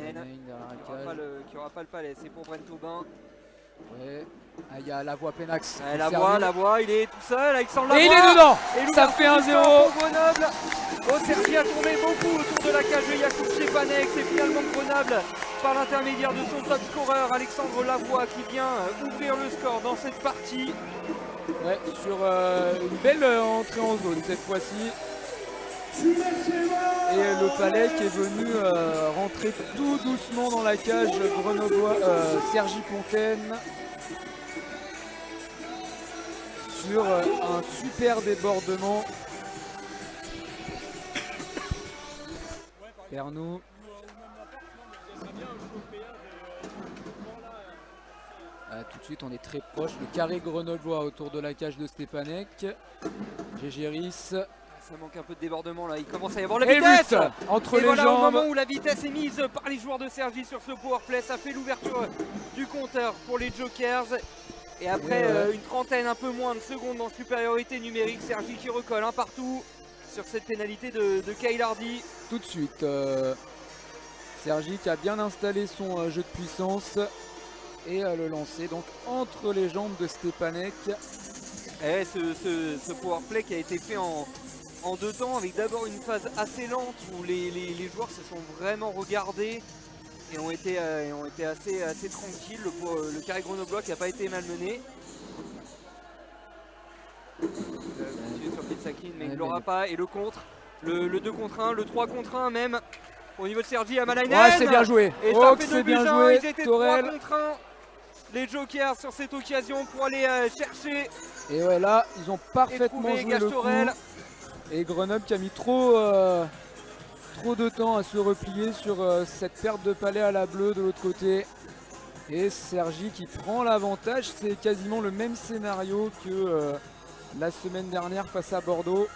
Heinen qui n'aura pas le palais. C'est pour Brent Aubin. Ouais. Ah, il y a Lavoie Penax. Lavoie, il est tout seul. Alexandre Et Lavoie. il est dedans. Et Ça fait 1-0. Grenoble. Oh, Sergi a tourné beaucoup autour de la cage de Jakub Stepanek. C'est finalement Grenoble par l'intermédiaire de son top scoreur Alexandre Lavoie qui vient ouvrir le score dans cette partie. Ouais, sur une belle entrée en zone cette fois-ci. Et le Palais qui est venu rentrer tout doucement dans la cage grenoblois, Sergi Pontaine, sur un super débordement. Pernou. Tout de suite on est très proche, le carré grenoblois autour de la cage de Stepanek. Gégeris. Ça manque un peu de débordement là, il commence à y avoir la vitesse entre et les voilà, jambes. au moment où la vitesse est mise par les joueurs de Sergi sur ce powerplay, ça fait l'ouverture du compteur pour les Jokers. Et après une trentaine, un peu moins de secondes en supériorité numérique, Sergi qui recolle un partout sur cette pénalité de Kyle Hardy. Tout de suite, Sergi qui a bien installé son jeu de puissance et le lancer donc entre les jambes de Stepanek. Et ce powerplay qui a été fait en 2 temps, avec d'abord une phase assez lente où les joueurs se sont vraiment regardés et ont été assez tranquilles. Le carré grenoblois qui n'a pas été malmené. Sur Pitsakin, mais il ne l'aura pas. Et le contre, le 2 contre 1, le 3 contre 1 même. Au niveau de Sergi, Amalainen. Ouais, c'est bien joué. Et ça fait c'est 2 buts bien 1. joué. Ils étaient Torel. 3 contre 1. Les Jokers sur cette occasion pour aller chercher. Et ouais, là, ils ont parfaitement joué le coup. Et Grenoble qui a mis trop de temps à se replier sur cette perte de palais à la bleue de l'autre côté. Et Sergi qui prend l'avantage. C'est quasiment le même scénario que la semaine dernière face à Bordeaux.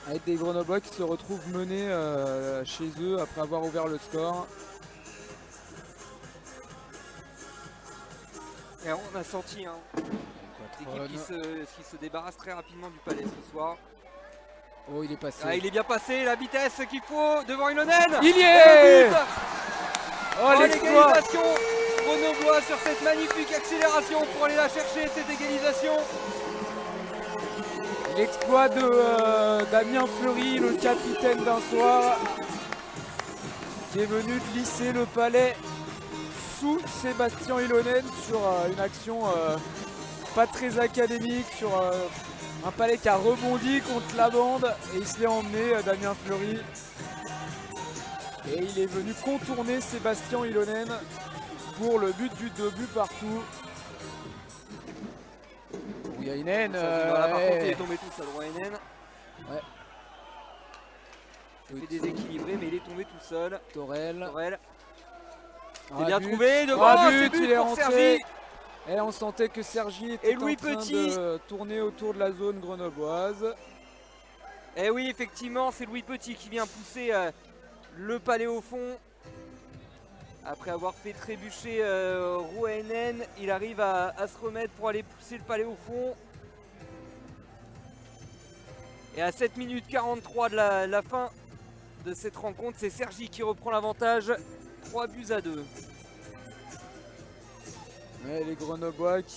Avec des Grenoblois qui se retrouvent menés chez eux après avoir ouvert le score. Et on a senti l'équipe qui se débarrasse très rapidement du palais ce soir. Oh, il est passé. Ah, il est bien passé, la vitesse qu'il faut devant Ilonen. Il y est. Oh, l'égalisation grenoblois sur cette magnifique accélération pour aller la chercher, cette égalisation. L'exploit de Damien Fleury, le capitaine d'un soir, qui est venu glisser le palais sous Sébastien Ilonen sur une action pas très académique, sur un palais qui a rebondi contre la bande et il se l'est emmené, Damien Fleury. Et il est venu contourner Sébastien Ilonen pour le but du 2 buts partout. Rouyainen, par contre il est tombé tout seul, Rouyainen. Ouais. Il fait déséquilibré mais il est tombé tout seul. Torel. C'est bien trouvé devant, but, but il est pour rentré. Sergi. Et on sentait que Sergi était Louis en train Petit de tourner autour de la zone grenobloise. Et oui, effectivement, c'est Louis Petit qui vient pousser le palais au fond. Après avoir fait trébucher Rouainen, il arrive à se remettre pour aller pousser le palais au fond. Et à 7 minutes 43 de la fin de cette rencontre, c'est Sergi qui reprend l'avantage. 3 buts à 2. Ouais, les Grenoblois qui